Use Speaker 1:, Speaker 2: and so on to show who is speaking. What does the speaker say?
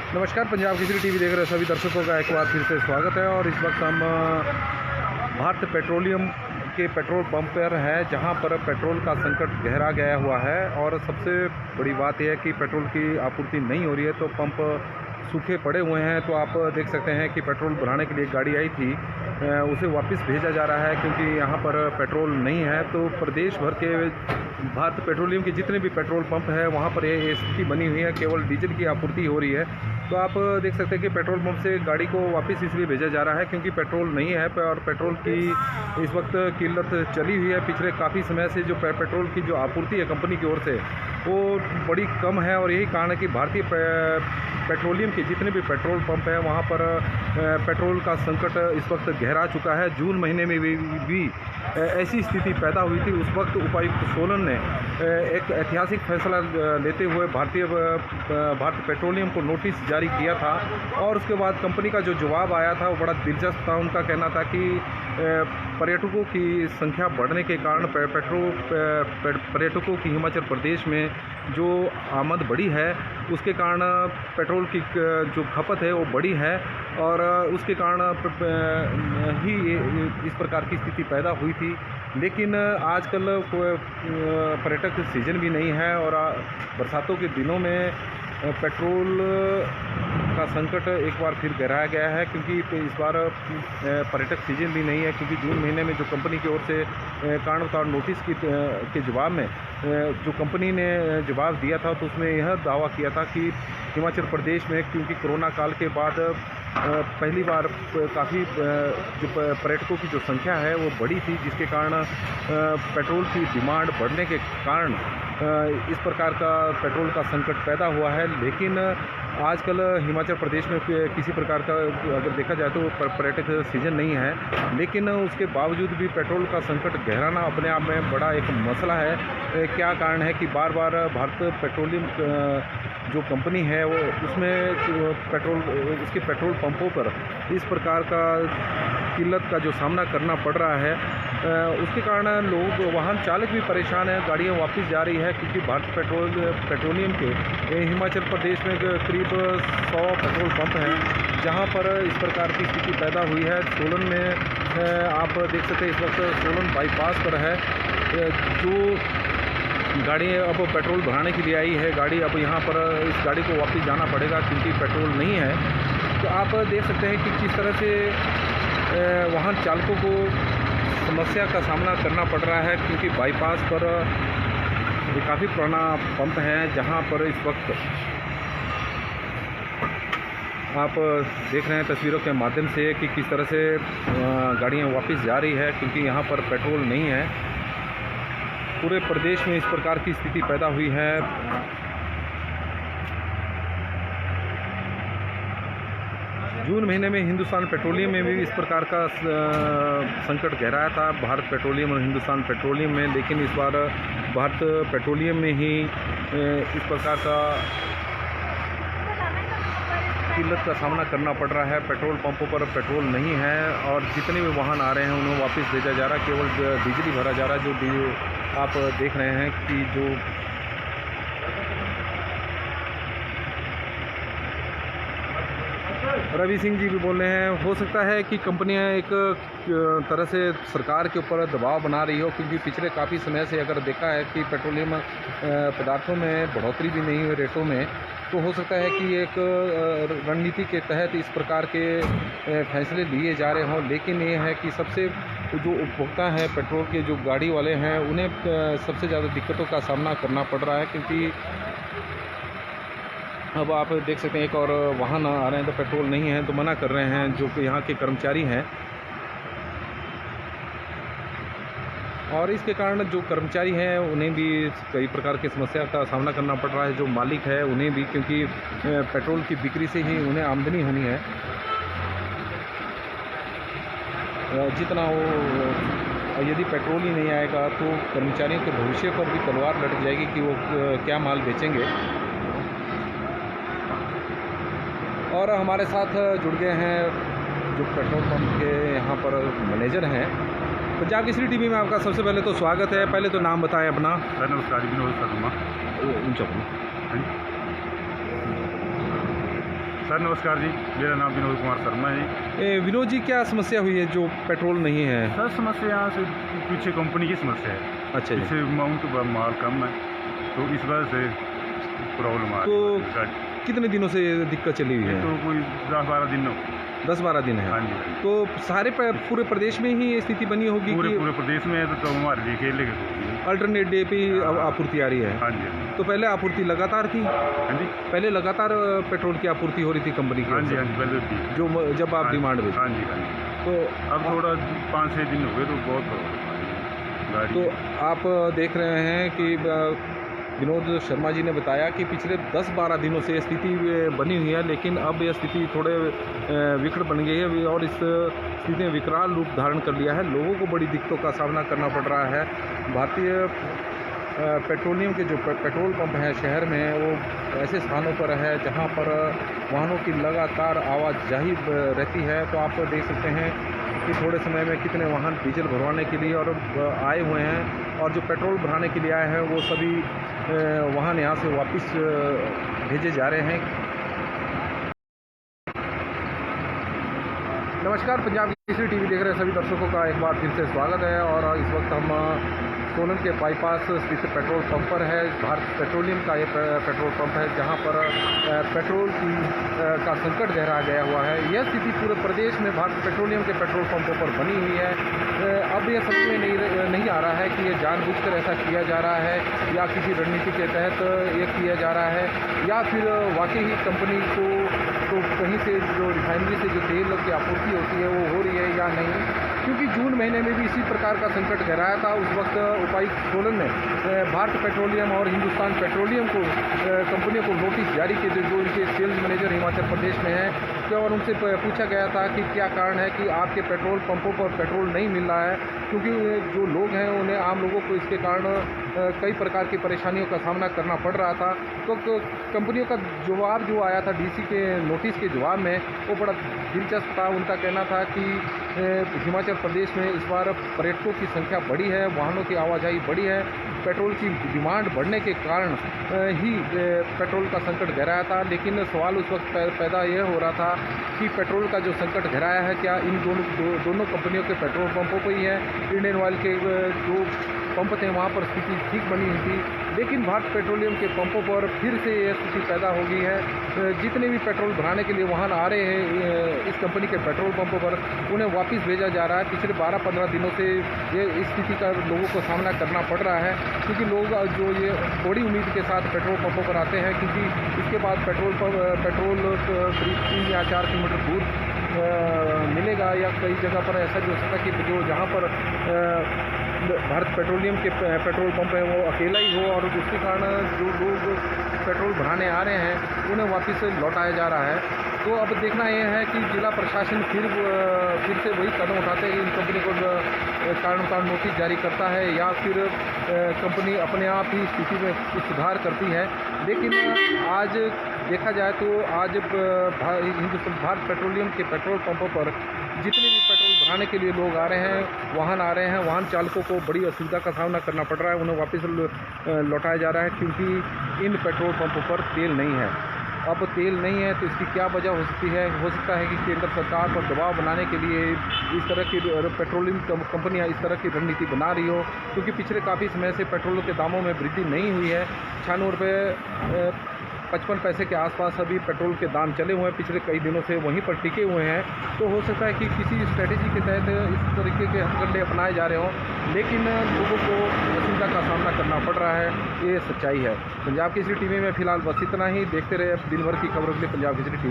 Speaker 1: नमस्कार, पंजाब केसरी टीवी देख रहे सभी दर्शकों का एक बार फिर से स्वागत है। और इस वक्त हम भारत पेट्रोलियम के पेट्रोल पंप पर है, जहां पर पेट्रोल का संकट गहरा गया हुआ है। और सबसे बड़ी बात यह है कि पेट्रोल की आपूर्ति नहीं हो रही है, तो पंप सूखे पड़े हुए हैं। तो आप देख सकते हैं कि पेट्रोल भराने के लिए गाड़ी आई थी, उसे वापस भेजा जा रहा है क्योंकि यहाँ पर पेट्रोल नहीं है। तो प्रदेश भर के भारत पेट्रोलियम के जितने भी पेट्रोल पंप है वहाँ पर ये स्थिति बनी हुई है, केवल डीजल की आपूर्ति हो रही है। तो आप देख सकते हैं कि पेट्रोल पंप से गाड़ी को वापस इसलिए भेजा जा रहा है क्योंकि पेट्रोल नहीं है। और पेट्रोल की इस वक्त किल्लत चली हुई है। पिछले काफ़ी समय से जो पेट्रोल की जो आपूर्ति है कंपनी की ओर से वो बड़ी कम है। और यही कारण है कि भारतीय पेट्रोलियम के जितने भी पेट्रोल पंप हैं वहाँ पर पेट्रोल का संकट इस वक्त गहरा चुका है। जून महीने में भी ऐसी स्थिति पैदा हुई थी। उस वक्त उपायुक्त सोलन ने एक ऐतिहासिक फैसला लेते हुए भारत पेट्रोलियम को नोटिस जारी किया था। और उसके बाद कंपनी का जो जवाब आया था वो बड़ा दिलचस्प था। उनका कहना था कि पर्यटकों की संख्या बढ़ने के कारण पर्यटकों की हिमाचल प्रदेश में जो आमद बढ़ी है उसके कारण पेट्रोल की जो खपत है वो बढ़ी है। और उसके कारण ही इस प्रकार की स्थिति पैदा हुई थी। लेकिन आजकल पर्यटक सीजन भी नहीं है और बरसातों के दिनों में पेट्रोल का संकट एक बार फिर गहराया गया है क्योंकि इस बार पर्यटक सीजन भी नहीं है। क्योंकि जून महीने में जो कंपनी की ओर से कारण बताओ नोटिस के जवाब में जो कंपनी ने जवाब दिया था तो उसमें यह दावा किया था कि हिमाचल प्रदेश में क्योंकि कोरोना काल के बाद पहली बार काफ़ी जो पर्यटकों की जो संख्या है वो बढ़ी थी, जिसके कारण पेट्रोल की डिमांड बढ़ने के कारण इस प्रकार का पेट्रोल का संकट पैदा हुआ है। लेकिन आजकल हिमाचल प्रदेश में किसी प्रकार का अगर देखा जाए तो पर्यटक सीजन नहीं है, लेकिन उसके बावजूद भी पेट्रोल का संकट गहराना अपने आप में बड़ा एक मसला है। क्या कारण है कि बार बार भारत पेट्रोलियम जो कंपनी है वो उसमें उसके पेट्रोल पंपों पर इस प्रकार का किल्लत का जो सामना करना पड़ रहा है, उसके कारण लोग वाहन चालक भी परेशान हैं। गाड़ियाँ वापस जा रही है क्योंकि भारत पेट्रोलियम के हिमाचल प्रदेश में करीब 100 पेट्रोल पंप हैं जहां पर इस प्रकार की स्थिति पैदा हुई है। सोलन में आप देख सकते हैं इस वक्त सोलन बाईपास पर है, जो गाड़ी अब पेट्रोल भराने के लिए आई है गाड़ी, अब यहाँ पर इस गाड़ी को वापस जाना पड़ेगा क्योंकि पेट्रोल नहीं है। तो आप देख सकते हैं कि किस तरह से वाहन चालकों को समस्या का सामना करना पड़ रहा है क्योंकि बाईपास पर काफ़ी पुराना पंप है जहाँ पर इस वक्त आप देख रहे हैं तस्वीरों के माध्यम से कि किस तरह से गाड़ियाँ वापस जा रही है क्योंकि यहाँ पर पेट्रोल नहीं है। पूरे प्रदेश में इस प्रकार की स्थिति पैदा हुई है। जून महीने में हिंदुस्तान पेट्रोलियम में भी इस प्रकार का संकट गहराया था, भारत पेट्रोलियम और हिंदुस्तान पेट्रोलियम में। लेकिन इस बार भारत पेट्रोलियम में ही इस प्रकार का किल्लत का सामना करना पड़ रहा है। पेट्रोल पंपों पर पेट्रोल नहीं है और जितने भी वाहन आ रहे हैं उन्हें वापस भेजा जा रहा है, केवल डीजल ही भरा जा रहा है। जो आप देख रहे हैं कि जो रवि सिंह जी भी बोल रहे हैं, हो सकता है कि कंपनियां एक तरह से सरकार के ऊपर दबाव बना रही हो क्योंकि पिछले काफ़ी समय से अगर देखा है कि पेट्रोलियम पदार्थों में बढ़ोतरी भी नहीं हुई रेटों में, तो हो सकता है कि एक रणनीति के तहत इस प्रकार के फैसले लिए जा रहे हों। लेकिन ये है कि सबसे जो उपभोक्ता है पेट्रोल के जो गाड़ी वाले हैं उन्हें सबसे ज़्यादा दिक्कतों का सामना करना पड़ रहा है क्योंकि अब आप देख सकते हैं एक और वाहन आ रहे हैं तो पेट्रोल नहीं है तो मना कर रहे हैं जो कि यहाँ के कर्मचारी हैं। और इसके कारण जो कर्मचारी हैं उन्हें भी कई प्रकार की समस्या का सामना करना पड़ रहा है। जो मालिक है उन्हें भी, क्योंकि पेट्रोल की बिक्री से ही उन्हें आमदनी होनी है। जितना वो यदि पेट्रोल ही नहीं आएगा तो कर्मचारियों के भविष्य पर भी तलवार लटक जाएगी कि वो क्या माल बेचेंगे। और हमारे साथ जुड़ गए हैं जो पेट्रोल पंप के यहाँ पर मैनेजर हैं। पंजाब केसरी टीवी में आपका सबसे पहले तो स्वागत है। पहले तो नाम बताएं अपना।
Speaker 2: नमस्कार, विनोद शर्मा।
Speaker 1: ऊंचा
Speaker 2: सर नमस्कार जी, मेरा नाम विनोद कुमार शर्मा है।
Speaker 1: विनोद जी, क्या समस्या हुई है जो पेट्रोल नहीं है?
Speaker 2: सर समस्या यहाँ से पीछे कंपनी की समस्या है।
Speaker 1: अच्छा जी।
Speaker 2: पीछे अमाउंट माल कम है, तो इस वजह से प्रॉब्लम आ
Speaker 1: तो
Speaker 2: रही है गाड़ी।
Speaker 1: कितने दिनों से ये दिक्कत चली हुई
Speaker 2: ये
Speaker 1: है?
Speaker 2: तो कोई 10-12 दिन हो।
Speaker 1: 10-12 दिन है।
Speaker 2: हाँ जी, हाँ जी।
Speaker 1: तो सारे पूरे प्रदेश में ही ये स्थिति बनी होगी
Speaker 2: पूरे
Speaker 1: कि
Speaker 2: प्रदेश में है तो हमारे लिए खेलने के
Speaker 1: अल्टरनेट डे पे ही आपूर्ति आ रही है?
Speaker 2: हाँ जी, हाँ जी।
Speaker 1: तो पहले आपूर्ति लगातार थी?
Speaker 2: हाँ जी,
Speaker 1: पहले लगातार पेट्रोल की आपूर्ति हो रही थी कंपनी की
Speaker 2: हाँ
Speaker 1: ओर
Speaker 2: जी,
Speaker 1: से?
Speaker 2: हाँ जी, पहले थी।
Speaker 1: जब आप
Speaker 2: हाँ जी,
Speaker 1: डिमांड में थे।
Speaker 2: हाँ जी, हाँ जी।
Speaker 1: तो
Speaker 2: अब थोड़ा 5-6 दिन हो गए तो बहुत प्रॉब्लम आ रही है गाड़ी।
Speaker 1: तो आप देख रहे हैं कि विनोद शर्मा जी ने बताया कि पिछले 10-12 दिनों से स्थिति बनी हुई है, लेकिन अब यह स्थिति थोड़े विकट बन गई है और इस स्थिति ने विकराल रूप धारण कर लिया है। लोगों को बड़ी दिक्कतों का सामना करना पड़ रहा है। भारतीय पेट्रोलियम के जो पेट्रोल पंप हैं शहर में, वो ऐसे स्थानों पर है जहां पर वाहनों की लगातार आवाजाही रहती है। तो आप देख सकते हैं कि थोड़े समय में कितने वाहन डीजल भरवाने के लिए और आए हुए हैं, और जो पेट्रोल भराने के लिए आए हैं वो सभी वाहन यहाँ से वापस भेजे जा रहे हैं। नमस्कार, पंजाब केसरी टीवी देख रहे सभी दर्शकों का एक बार फिर से स्वागत है। और इस वक्त हम सोलन के बाईपास स्थित पेट्रोल पंप पर है। भारत पेट्रोलियम का ये पेट्रोल पंप है जहां पर पेट्रोल का संकट गहरा गया हुआ है। यह स्थिति पूरे प्रदेश में भारत पेट्रोलियम के पेट्रोल पंपों पर बनी हुई है। अब यह समझ में नहीं आ रहा है कि यह जानबूझकर ऐसा किया जा रहा है या किसी रणनीति के तहत ये किया जा रहा है, या फिर वाकई ही कंपनी को तो कहीं से जो रिफाइनरी से जो तेल की आपूर्ति होती है वो हो रही है या नहीं। क्योंकि जून महीने में भी इसी प्रकार का संकट गहराया था। उस वक्त उपायुक्त सोलन ने भारत पेट्रोलियम और हिंदुस्तान पेट्रोलियम को कंपनियों को नोटिस जारी किए थे, जो इनके सेल्स मैनेजर हिमाचल प्रदेश में हैं, और उनसे पूछा गया था कि क्या कारण है कि आपके पेट्रोल पंपों पर पेट्रोल नहीं मिल रहा है। क्योंकि जो लोग हैं उन्हें, आम लोगों को इसके कारण कई प्रकार की परेशानियों का सामना करना पड़ रहा था। तो कंपनियों का जवाब जो आया था डीसी के नोटिस के जवाब में, वो बड़ा दिलचस्प था। उनका कहना था कि हिमाचल प्रदेश में इस बार पर्यटकों की संख्या बढ़ी है, वाहनों की आवाजाही बढ़ी है, पेट्रोल की डिमांड बढ़ने के कारण ही पेट्रोल का संकट गहराया था। लेकिन सवाल उस वक्त पैदा यह हो रहा था कि पेट्रोल का जो संकट गहराया है क्या इन दोनों कंपनियों के पेट्रोल पंपों पर ही है? इंडियन ऑयल के जो पंप थे वहाँ पर स्थिति ठीक बनी हुई थी, लेकिन भारत पेट्रोलियम के पंपों पर फिर से यह स्थिति पैदा हो गई है। जितने भी पेट्रोल भराने के लिए वाहन आ रहे हैं इस कंपनी के पेट्रोल पंपों पर, उन्हें वापस भेजा जा रहा है। पिछले 12-15 दिनों से ये इस स्थिति का लोगों को सामना करना पड़ रहा है, क्योंकि लोग जो ये बड़ी उम्मीद के साथ पेट्रोल पंपों पर आते हैं, क्योंकि इसके बाद पेट्रोल करीब 3 या 4 किलोमीटर दूर मिलेगा, या कई जगह पर ऐसा भी हो सकता है कि जो जहाँ पर भारत पेट्रोलियम के पेट्रोल पंप है वो अकेला ही हो, और जिसके कारण जो लोग पेट्रोल भराने आ रहे हैं उन्हें वापस लौटाया जा रहा है। तो अब देखना यह है कि जिला प्रशासन फिर से वही कदम उठाते हैं कि इन कंपनी को कारण नोटिस जारी करता है, या फिर कंपनी अपने आप ही स्थिति में कुछ सुधार करती है। लेकिन आज देखा जाए तो आज भारत पेट्रोलियम के पेट्रोल पंपों पर जितने भी पेट्रोल भराने के लिए लोग आ रहे हैं, वाहन आ रहे हैं, वाहन चालकों को बड़ी असुविधा का सामना करना पड़ रहा है। उन्हें वापस लौटाया जा रहा है, क्योंकि इन पेट्रोल पंपों पर तेल नहीं है। अब तेल नहीं है तो इसकी क्या वजह हो सकती है? हो सकता है कि केंद्र सरकार पर दबाव बनाने के लिए इस तरह की पेट्रोलियम कंपनियां इस तरह की रणनीति बना रही हो, क्योंकि पिछले काफ़ी समय से पेट्रोल के दामों में वृद्धि नहीं हुई है। 96 रुपये 55 पैसे के आसपास अभी पेट्रोल के दाम चले हुए हैं, पिछले कई दिनों से वहीं पर टिके हुए हैं। तो हो सकता है कि किसी स्ट्रेटेजी के तहत इस तरीके के हथकंडे अपनाए जा रहे हों, लेकिन लोगों को असुविधा का सामना करना पड़ रहा है, ये सच्चाई है। पंजाब केसरी टीवी में फिलहाल बस इतना ही। देखते रहे दिन भर की खबरों के लिए पंजाब केसरी टीवी।